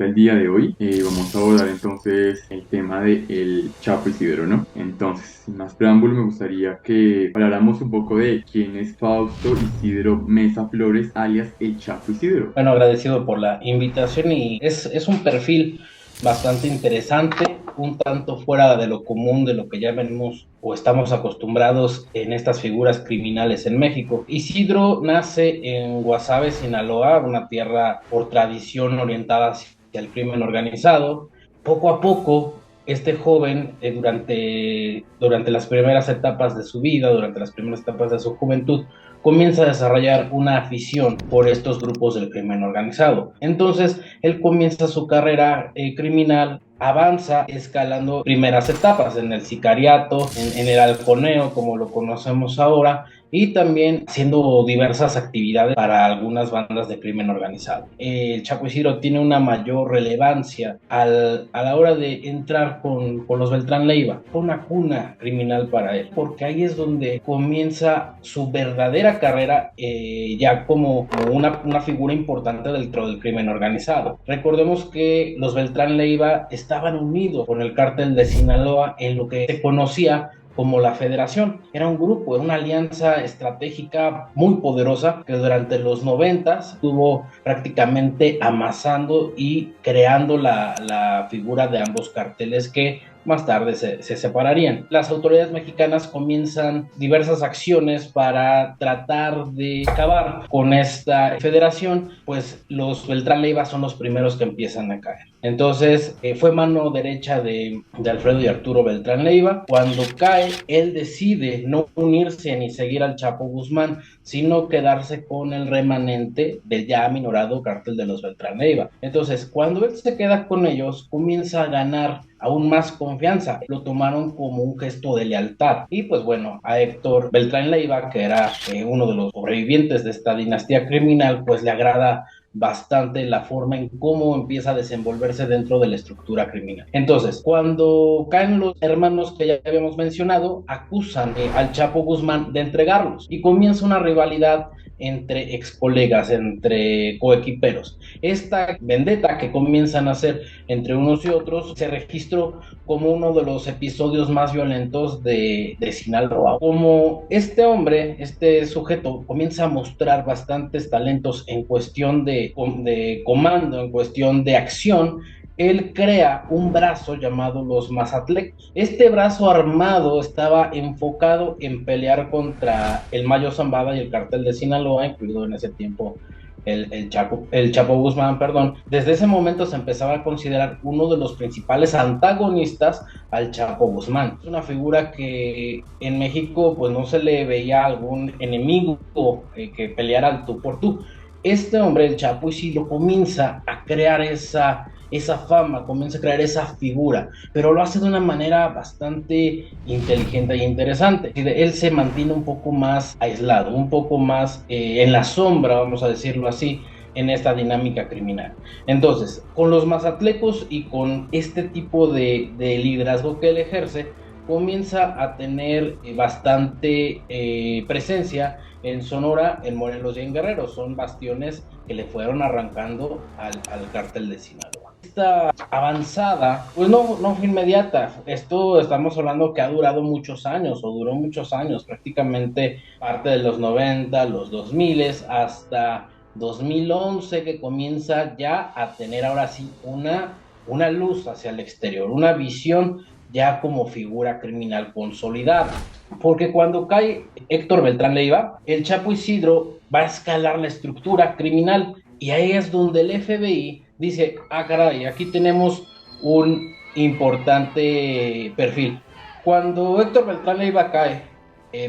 El día de hoy vamos a abordar entonces el tema de el Chapo Isidro, ¿no? Entonces, sin más preámbulo, me gustaría que habláramos un poco de quién es Fausto Isidro Mesa Flores, alias el Chapo Isidro. Bueno, agradecido por la invitación y es un perfil bastante interesante, un tanto fuera de lo común, de lo que ya venimos o estamos acostumbrados en estas figuras criminales en México. Isidro nace en Guasave, Sinaloa, una tierra por tradición orientada hacia el crimen organizado. Poco a poco, este joven, durante las primeras etapas de su vida, durante las primeras etapas de su juventud, comienza a desarrollar una afición por estos grupos del crimen organizado. Entonces, él comienza su carrera criminal, avanza escalando primeras etapas en el sicariato, en el halconeo, como lo conocemos ahora, y también haciendo diversas actividades para algunas bandas de crimen organizado. El Chapo Isidro tiene una mayor relevancia a la hora de entrar con los Beltrán Leiva. Fue una cuna criminal para él, porque ahí es donde comienza su verdadera carrera ya como una figura importante dentro del crimen organizado. Recordemos que los Beltrán Leiva estaban unidos con el cártel de Sinaloa en lo que se conocía como la Federación. Era un grupo, era una alianza estratégica muy poderosa que durante los 90 estuvo prácticamente amasando y creando la figura de ambos carteles que más tarde se separarían. Las autoridades mexicanas comienzan diversas acciones para tratar de acabar con esta federación, pues los Beltrán Leiva son los primeros que empiezan a caer. Entonces fue mano derecha de Alfredo y Arturo Beltrán Leiva. Cuando cae, él decide no unirse ni seguir al Chapo Guzmán, sino quedarse con el remanente del ya aminorado cártel de los Beltrán Leiva. Entonces, cuando él se queda con ellos, comienza a ganar aún más confianza. Lo tomaron como un gesto de lealtad. Y pues bueno, a Héctor Beltrán Leiva, que era uno de los sobrevivientes de esta dinastía criminal, pues le agrada bastante la forma en cómo empieza a desenvolverse dentro de la estructura criminal. Entonces, cuando caen los hermanos que ya habíamos mencionado, acusan al Chapo Guzmán de entregarlos y comienza una rivalidad entre ex colegas, entre coequiperos. Esta vendetta que comienzan a hacer entre unos y otros se registró como uno de los episodios más violentos de Sinaloa. Como este hombre, este sujeto, comienza a mostrar bastantes talentos en cuestión de comando, en cuestión de acción, él crea un brazo llamado los Mazatlecos. Este brazo armado estaba enfocado en pelear contra el Mayo Zambada y el cartel de Sinaloa, incluido en ese tiempo el Chapo Guzmán, perdón. Desde ese momento se empezaba a considerar uno de los principales antagonistas al Chapo Guzmán. Es una figura que en México pues no se le veía algún enemigo que peleara al tú por tú. Este hombre, el Chapo Isidro, comienza a crear esa fama, comienza a crear esa figura, pero lo hace de una manera bastante inteligente y interesante. Él se mantiene un poco más aislado, un poco más en la sombra, vamos a decirlo así, en esta dinámica criminal. Entonces, con los mazatlecos y con este tipo de liderazgo que él ejerce, comienza a tener bastante presencia en Sonora, en Morelos y en Guerrero. Son bastiones que le fueron arrancando al cártel de Sinaloa. Esta avanzada, pues no fue inmediata. Esto estamos hablando que ha durado muchos años, o duró muchos años, prácticamente parte de los 90, los 2000, hasta 2011, que comienza ya a tener ahora sí una luz hacia el exterior, una visión ya como figura criminal consolidada. Porque cuando cae Héctor Beltrán Leiva, el Chapo Isidro va a escalar la estructura criminal y ahí es donde el FBI dice, ah caray, aquí tenemos un importante perfil. Cuando Héctor Beltrán Leiva cae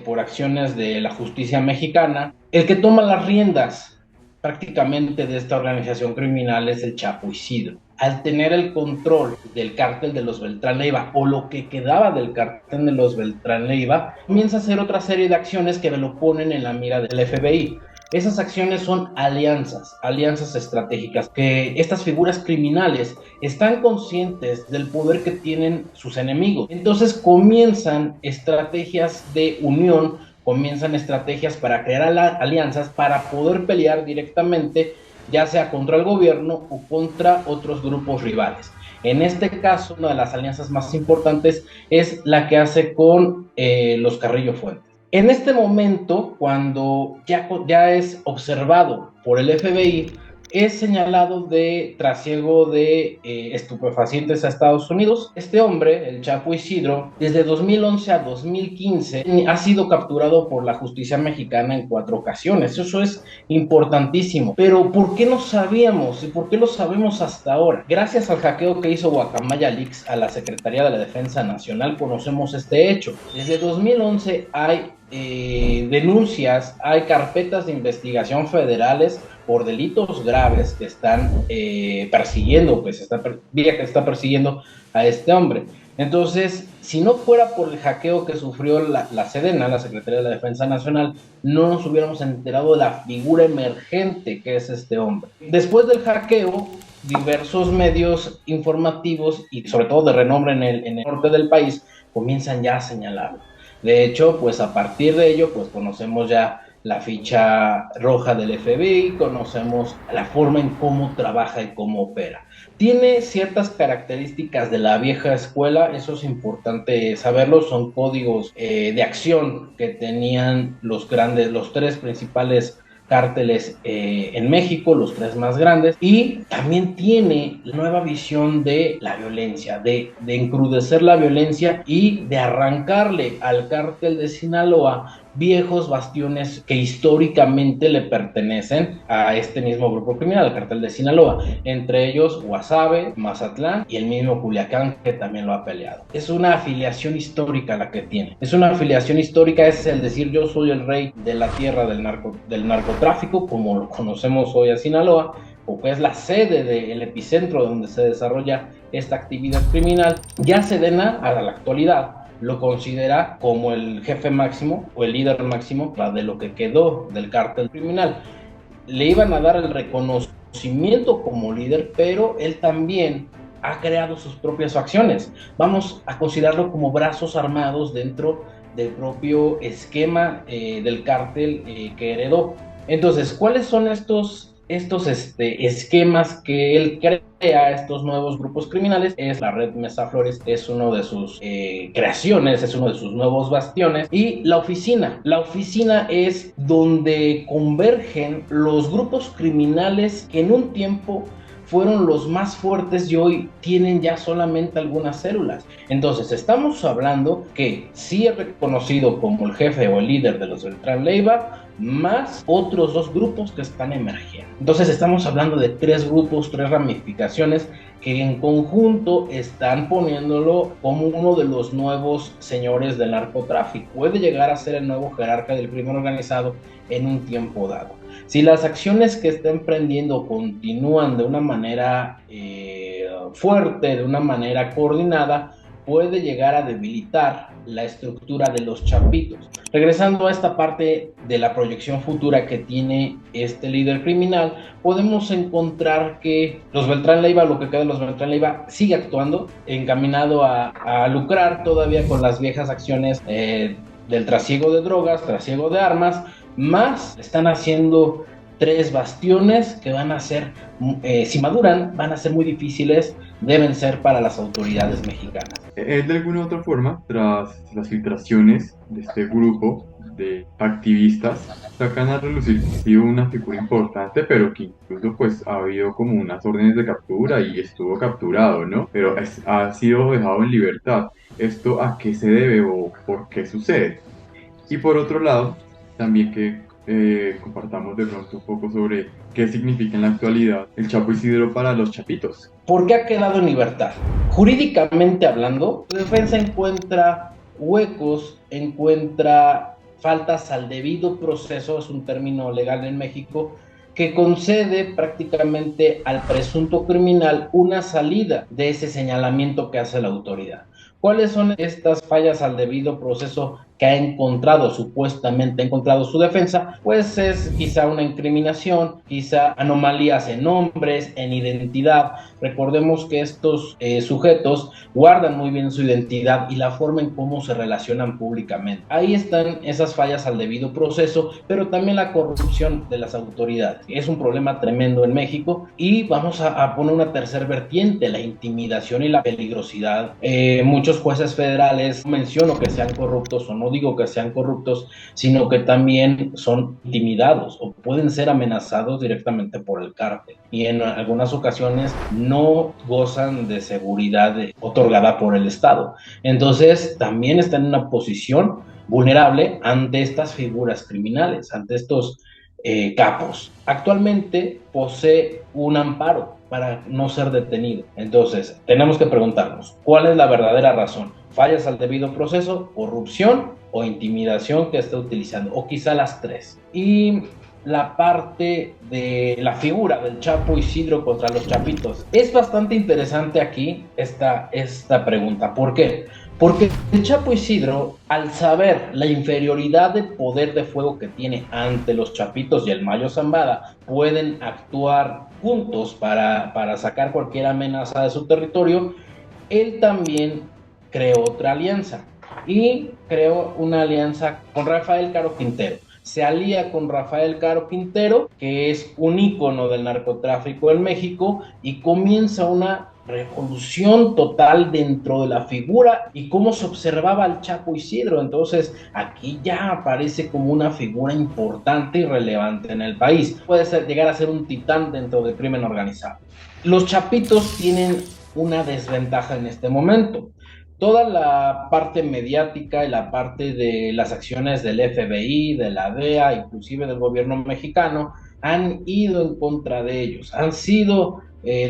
por acciones de la justicia mexicana, el que toma las riendas prácticamente de esta organización criminal es el Chapo Isidro. Al tener el control del cártel de los Beltrán Leiva, o lo que quedaba del cártel de los Beltrán Leiva, comienza a hacer otra serie de acciones que lo ponen en la mira del FBI. Esas acciones son alianzas estratégicas, que estas figuras criminales están conscientes del poder que tienen sus enemigos. Entonces comienzan estrategias de unión, comienzan estrategias para crear alianzas para poder pelear directamente ya sea contra el gobierno o contra otros grupos rivales. En este caso, una de las alianzas más importantes es la que hace con los Carrillo Fuentes. En este momento, cuando ya es observado por el FBI, es señalado de trasiego de estupefacientes a Estados Unidos. Este hombre, el Chapo Isidro, desde 2011 a 2015 ha sido capturado por la justicia mexicana en 4 ocasiones. Eso es importantísimo. Pero ¿por qué no sabíamos? ¿Y por qué lo sabemos hasta ahora? Gracias al hackeo que hizo Guacamaya Leaks a la Secretaría de la Defensa Nacional conocemos este hecho. Desde 2011 hay denuncias, hay carpetas de investigación federales por delitos graves que están persiguiendo, que se está persiguiendo a este hombre. Entonces, si no fuera por el hackeo que sufrió la Sedena, la Secretaría de la Defensa Nacional, no nos hubiéramos enterado de la figura emergente que es este hombre. Después del hackeo, diversos medios informativos y sobre todo de renombre en el norte del país comienzan ya a señalarlo. De hecho, pues a partir de ello, pues conocemos ya la ficha roja del FBI, conocemos la forma en cómo trabaja y cómo opera. Tiene ciertas características de la vieja escuela, eso es importante saberlo, son códigos de acción que tenían los 3 principales cárteles en México, los 3 más grandes, y también tiene la nueva visión de la violencia, de encrudecer la violencia y de arrancarle al cártel de Sinaloa viejos bastiones que históricamente le pertenecen a este mismo grupo criminal, al cártel de Sinaloa, entre ellos Guasave, Mazatlán y el mismo Culiacán, que también lo ha peleado. Es una afiliación histórica la que tiene. Es una afiliación histórica, es el decir yo soy el rey de la tierra del narcotráfico, como lo conocemos hoy a Sinaloa, o que es la sede del epicentro donde se desarrolla esta actividad criminal. Ya Sedena, a la actualidad, lo considera como el jefe máximo o el líder máximo de lo que quedó del cártel criminal. Le iban a dar el reconocimiento como líder, pero él también ha creado sus propias facciones. Vamos a considerarlo como brazos armados dentro del propio esquema del cártel que heredó. Entonces, ¿cuáles son estos esquemas que él crea, estos nuevos grupos criminales? Es la red Mesa Flores, es uno de sus creaciones, es uno de sus nuevos bastiones, y la oficina es donde convergen los grupos criminales que en un tiempo fueron los más fuertes y hoy tienen ya solamente algunas células. Entonces estamos hablando que sí es reconocido como el jefe o el líder de los Beltrán Leiva, más otros 2 grupos que están emergiendo. Entonces estamos hablando de 3 grupos, 3 ramificaciones que en conjunto están poniéndolo como uno de los nuevos señores del narcotráfico. Puede llegar a ser el nuevo jerarca del crimen organizado en un tiempo dado. Si las acciones que está emprendiendo continúan de una manera fuerte, de una manera coordinada, puede llegar a debilitar la estructura de los chapitos. Regresando a esta parte de la proyección futura que tiene este líder criminal, podemos encontrar que los Beltrán Leiva, lo que queda de los Beltrán Leiva, sigue actuando, encaminado a lucrar todavía con las viejas acciones del trasiego de drogas, trasiego de armas, más están haciendo 3 bastiones que van a ser, si maduran, van a ser muy difíciles de vencer para las autoridades mexicanas. De alguna u otra forma, tras las filtraciones de este grupo de activistas, sacan a relucir que ha sido una figura importante, pero que incluso pues ha habido como unas órdenes de captura y estuvo capturado, ¿no? Pero ha sido dejado en libertad. ¿Esto a qué se debe o por qué sucede? Y por otro lado, también que compartamos de pronto un poco sobre qué significa en la actualidad el Chapo Isidro para los chapitos. ¿Por qué ha quedado en libertad? Jurídicamente hablando, la defensa encuentra huecos, encuentra faltas al debido proceso, es un término legal en México, que concede prácticamente al presunto criminal una salida de ese señalamiento que hace la autoridad. ¿Cuáles son estas fallas al debido proceso que ha encontrado, supuestamente ha encontrado su defensa, pues es quizá una incriminación, quizá anomalías en nombres, en identidad. Recordemos que estos sujetos guardan muy bien su identidad y la forma en cómo se relacionan públicamente. Ahí están esas fallas al debido proceso, pero también la corrupción de las autoridades. Es un problema tremendo en México y vamos a poner una tercera vertiente, la intimidación y la peligrosidad. Muchos jueces federales, no menciono que sean corruptos o no digo que sean corruptos, sino que también son intimidados o pueden ser amenazados directamente por el cártel y en algunas ocasiones no gozan de seguridad otorgada por el Estado. Entonces también están en una posición vulnerable ante estas figuras criminales, ante estos capos. Actualmente posee un amparo para no ser detenido. Entonces, tenemos que preguntarnos, ¿cuál es la verdadera razón? ¿Fallas al debido proceso, corrupción o intimidación que está utilizando? O quizá las tres. Y la parte de la figura del Chapo Isidro contra los Chapitos. Es bastante interesante aquí esta pregunta. ¿Por qué? Porque el Chapo Isidro, al saber la inferioridad de poder de fuego que tiene ante los Chapitos y el Mayo Zambada, pueden actuar juntos para sacar cualquier amenaza de su territorio, él también creó otra alianza y creó una alianza con Rafael Caro Quintero. Se alía con Rafael Caro Quintero, que es un ícono del narcotráfico en México, y comienza una revolución total dentro de la figura y cómo se observaba al Chapo Isidro. Entonces aquí ya aparece como una figura importante y relevante en el país. Puede llegar a ser un titán dentro del crimen organizado. Los Chapitos tienen una desventaja en este momento. Toda la parte mediática y la parte de las acciones del FBI, de la DEA, inclusive del gobierno mexicano, han ido en contra de ellos, han sido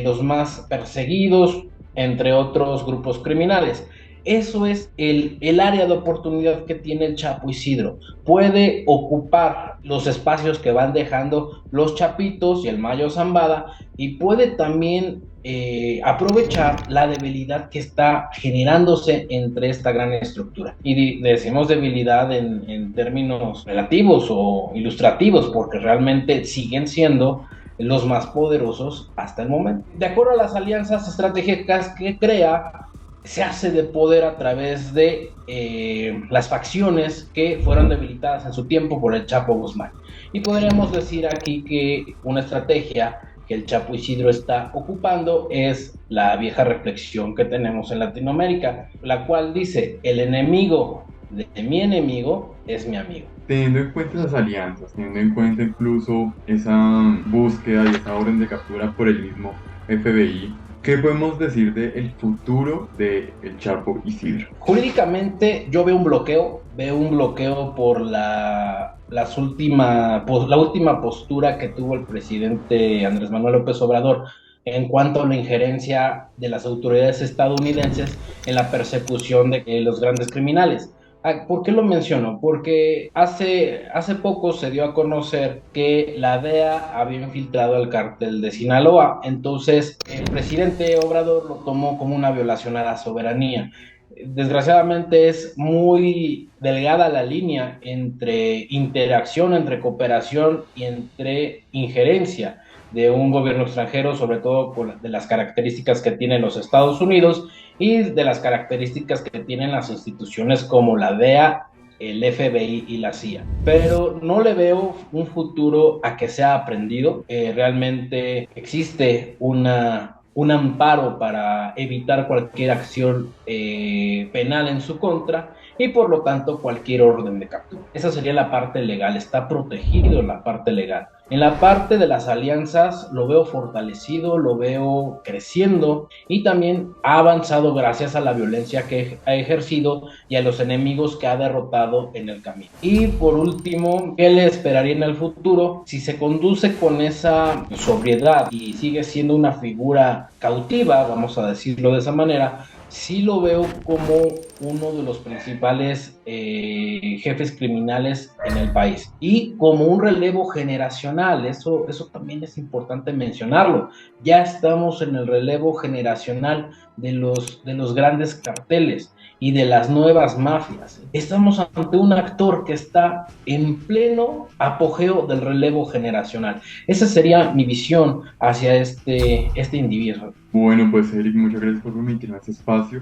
los más perseguidos, entre otros grupos criminales. Eso es el área de oportunidad que tiene el Chapo Isidro. Puede ocupar los espacios que van dejando los Chapitos y el Mayo Zambada y puede también aprovechar la debilidad que está generándose entre esta gran estructura. Y decimos debilidad en términos relativos o ilustrativos porque realmente siguen siendo los más poderosos hasta el momento. De acuerdo a las alianzas estratégicas que crea, se hace de poder a través de las facciones que fueron debilitadas en su tiempo por el Chapo Guzmán. Y podríamos decir aquí que una estrategia que el Chapo Isidro está ocupando es la vieja reflexión que tenemos en Latinoamérica, la cual dice, el enemigo de mi enemigo es mi amigo. Teniendo en cuenta esas alianzas, teniendo en cuenta incluso esa búsqueda y esa orden de captura por el mismo FBI, ¿qué podemos decir del futuro del Chapo Isidro? Jurídicamente yo veo un bloqueo por la última postura que tuvo el presidente Andrés Manuel López Obrador en cuanto a la injerencia de las autoridades estadounidenses en la persecución de los grandes criminales. ¿Por qué lo menciono? Porque hace poco se dio a conocer que la DEA había infiltrado al cártel de Sinaloa, entonces el presidente Obrador lo tomó como una violación a la soberanía. Desgraciadamente es muy delgada la línea entre interacción, entre cooperación y entre injerencia de un gobierno extranjero, sobre todo de las características que tienen los Estados Unidos y de las características que tienen las instituciones como la DEA, el FBI y la CIA. Pero no le veo un futuro a que sea aprendido. Realmente existe un amparo para evitar cualquier acción penal en su contra y por lo tanto cualquier orden de captura. Esa sería la parte legal, está protegido la parte legal. En la parte de las alianzas lo veo fortalecido, lo veo creciendo y también ha avanzado gracias a la violencia que ha ejercido y a los enemigos que ha derrotado en el camino. Y por último, ¿qué le esperaría en el futuro? Si se conduce con esa sobriedad y sigue siendo una figura cautiva, vamos a decirlo de esa manera, sí lo veo como uno de los principales jefes criminales en el país y como un relevo generacional, eso también es importante mencionarlo. Ya estamos en el relevo generacional de los grandes carteles y de las nuevas mafias. Estamos ante un actor que está en pleno apogeo del relevo generacional. Esa sería mi visión hacia este individuo. Bueno, pues Eric, muchas gracias por permitirme este espacio.